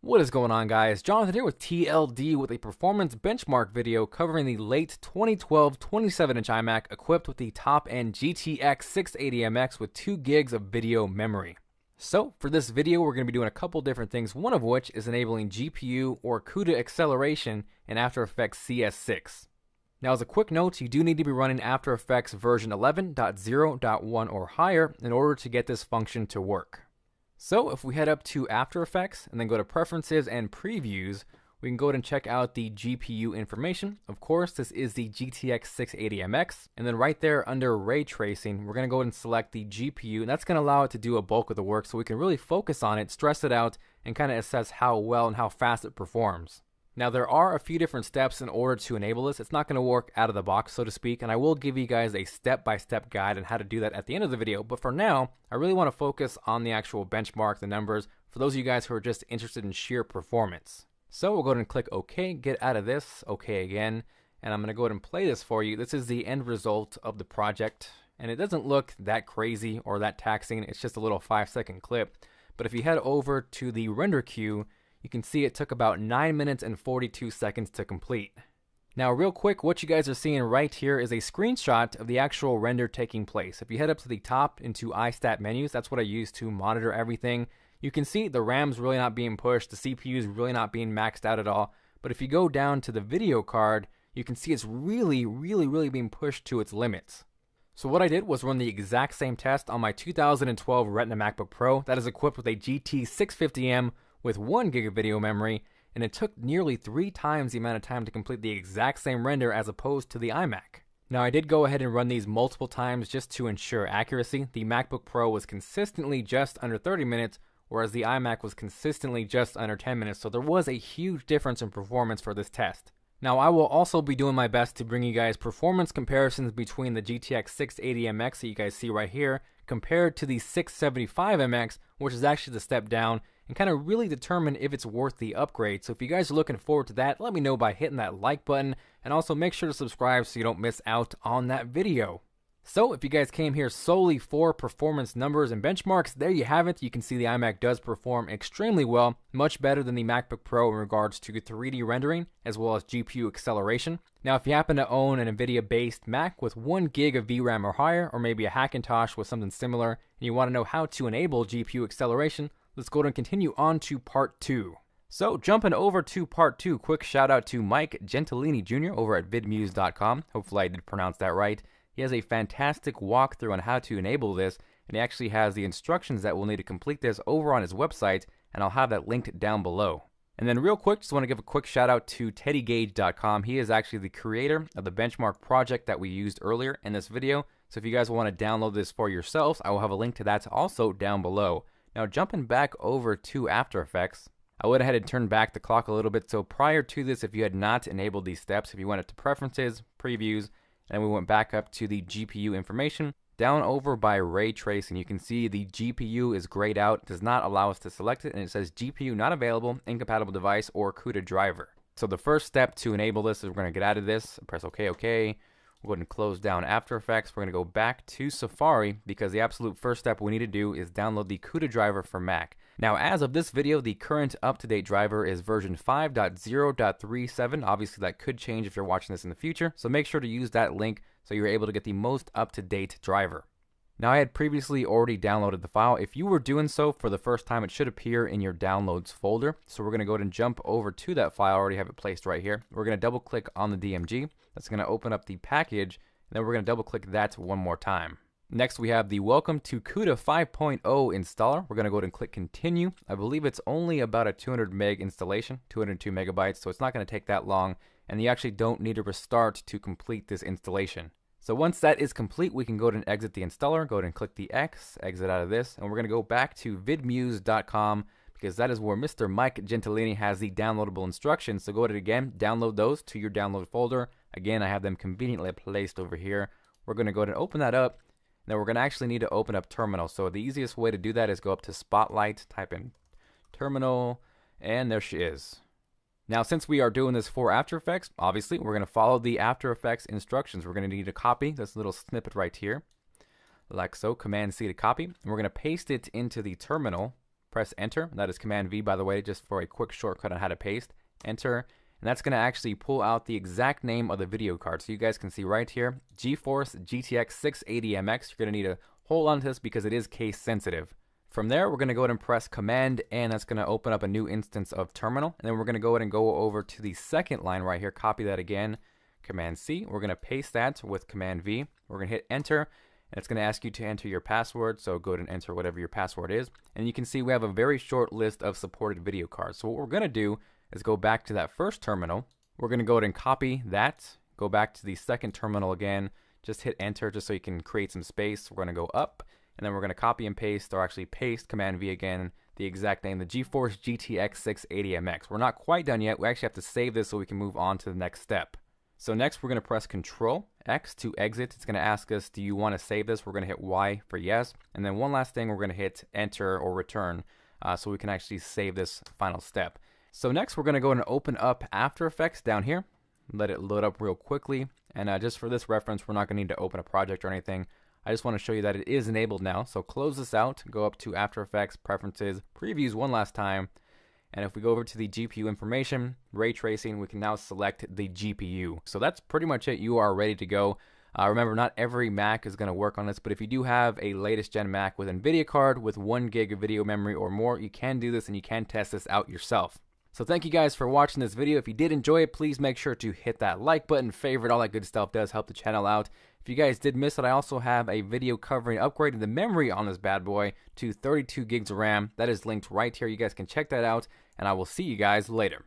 What is going on, guys? Jonathan here with TLD with a performance benchmark video covering the late 2012 27-inch iMac equipped with the top-end GTX 680MX with 2 gigs of video memory. So, for this video, we're going to be doing a couple different things, one of which is enabling GPU or CUDA acceleration in After Effects CS6. Now, as a quick note, you do need to be running After Effects version 11.0.1 or higher in order to get this function to work. So if we head up to After Effects and then go to Preferences and Previews, we can go ahead and check out the GPU information. Of course, this is the GTX 680MX. And then right there under Ray Tracing, we're going to go ahead and select the GPU. And that's going to allow it to do a bulk of the work so we can really focus on it, stress it out, and kind of assess how well and how fast it performs. Now, there are a few different steps in order to enable this. It's not going to work out of the box, so to speak, and I will give you guys a step-by-step guide on how to do that at the end of the video. But for now, I really want to focus on the actual benchmark, the numbers, for those of you guys who are just interested in sheer performance. So we'll go ahead and click OK, get out of this, OK again, and I'm going to go ahead and play this for you. This is the end result of the project, and it doesn't look that crazy or that taxing. It's just a little 5-second clip. But if you head over to the render queue, you can see it took about 9 minutes and 42 seconds to complete. Now, real quick, what you guys are seeing right here is a screenshot of the actual render taking place. If you head up to the top into iStat menus, that's what I use to monitor everything. You can see the RAM's really not being pushed, the CPU's really not being maxed out at all. But if you go down to the video card, you can see it's really being pushed to its limits. So what I did was run the exact same test on my 2012 Retin MacBook Pro that is equipped with a GT 650M with 1 gig of video memory, and it took nearly 3 times the amount of time to complete the exact same render as opposed to the iMac. Now, I did go ahead and run these multiple times just to ensure accuracy. The MacBook Pro was consistently just under 30 minutes, whereas the iMac was consistently just under 10 minutes, so there was a huge difference in performance for this test. Now, I will also be doing my best to bring you guys performance comparisons between the GTX 680MX that you guys see right here compared to the 675MX, which is actually the step down, and kind of really determine if it's worth the upgrade. So if you guys are looking forward to that, let me know by hitting that like button, and also make sure to subscribe so you don't miss out on that video. So if you guys came here solely for performance numbers and benchmarks, there you have it. You can see the iMac does perform extremely well, much better than the MacBook Pro in regards to 3D rendering as well as GPU acceleration. Now, if you happen to own an NVIDIA-based Mac with 1 gig of VRAM or higher, or maybe a Hackintosh with something similar, and you want to know how to enable GPU acceleration, let's go ahead and continue on to part 2. So, jumping over to part 2, quick shout out to Mike Gentilini Jr. over at vidmuse.com. Hopefully I did pronounce that right. He has a fantastic walkthrough on how to enable this, and he actually has the instructions that we'll need to complete this over on his website, and I'll have that linked down below. And then real quick, just want to give a quick shout out to teddygage.com. He is actually the creator of the benchmark project that we used earlier in this video. So if you guys want to download this for yourselves, I will have a link to that also down below. Now, jumping back over to After Effects, I went ahead and turned back the clock a little bit. So prior to this, if you had not enabled these steps, if you went up to Preferences, Previews, and we went back up to the GPU information, down over by Ray Tracing, you can see the GPU is grayed out. It does not allow us to select it, and it says GPU not available, incompatible device, or CUDA driver. So the first step to enable this is we're going to get out of this, press OK. We'll go ahead and close down After Effects. We're going to go back to Safari because the absolute first step we need to do is download the CUDA driver for Mac. Now, as of this video, the current up-to-date driver is version 5.0.37. Obviously, that could change if you're watching this in the future, so make sure to use that link so you're able to get the most up-to-date driver. Now, I had previously already downloaded the file. If you were doing so for the first time, it should appear in your downloads folder. So we're going to go ahead and jump over to that file. I already have it placed right here. We're going to double click on the DMG. That's going to open up the package, and then we're going to double click that one more time. Next, we have the Welcome to CUDA 5.0 installer. We're going to go ahead and click Continue. I believe it's only about a 200 meg installation, 202 megabytes, so it's not going to take that long, and you actually don't need to restart to complete this installation. So once that is complete, we can go ahead and exit the installer, go ahead and click the X, exit out of this, and we're going to go back to vidmuse.com because that is where Mr. Mike Gentilini has the downloadable instructions. So go ahead again, download those to your download folder. Again, I have them conveniently placed over here. We're going to go ahead and open that up. Now we're going to actually need to open up Terminal. So the easiest way to do that is go up to Spotlight, type in Terminal, and there she is. Now, since we are doing this for After Effects, obviously we're going to follow the After Effects instructions. We're going to need to copy this little snippet right here, like so, Command C to copy. And we're going to paste it into the terminal. press enter. That is Command V, by the way, just for a quick shortcut on how to paste. Enter, and that's going to actually pull out the exact name of the video card. So you guys can see right here, GeForce GTX 680MX. You're going to need to hold on to this because it is case sensitive. From there, we're going to go ahead and press Command N. That's going to open up a new instance of terminal. And then we're going to go ahead and go over to the second line right here. Copy that again. Command C. We're going to paste that with Command V. We're going to hit enter. And it's going to ask you to enter your password. So go ahead and enter whatever your password is. And you can see we have a very short list of supported video cards. So what we're going to do is go back to that first terminal. We're going to go ahead and copy that. Go back to the second terminal again. Just hit enter just so you can create some space. We're going to go up. And then we're going to copy and paste, or actually paste Command V again, the exact name, the GeForce GTX 680MX. We're not quite done yet. We actually have to save this so we can move on to the next step. So next we're going to press Control X to exit. It's going to ask us, do you want to save this? We're going to hit Y for yes. And then one last thing, we're going to hit enter or return so we can actually save this final step. So next we're going to go and open up After Effects down here. Let it load up real quickly. And just for this reference, we're not going to need to open a project or anything. I just want to show you that it is enabled now. So close this out, go up to After Effects, Preferences, Previews one last time. And if we go over to the GPU information, ray tracing, we can now select the GPU. So that's pretty much it. You are ready to go. Remember, not every Mac is going to work on this, but if you do have a latest gen Mac with NVIDIA card with 1 gig of video memory or more, you can do this and you can test this out yourself. So thank you guys for watching this video. If you did enjoy it, please make sure to hit that like button, favorite, all that good stuff does help the channel out. If you guys did miss it, I also have a video covering upgrading the memory on this bad boy to 32 gigs of RAM. That is linked right here. You guys can check that out, and I will see you guys later.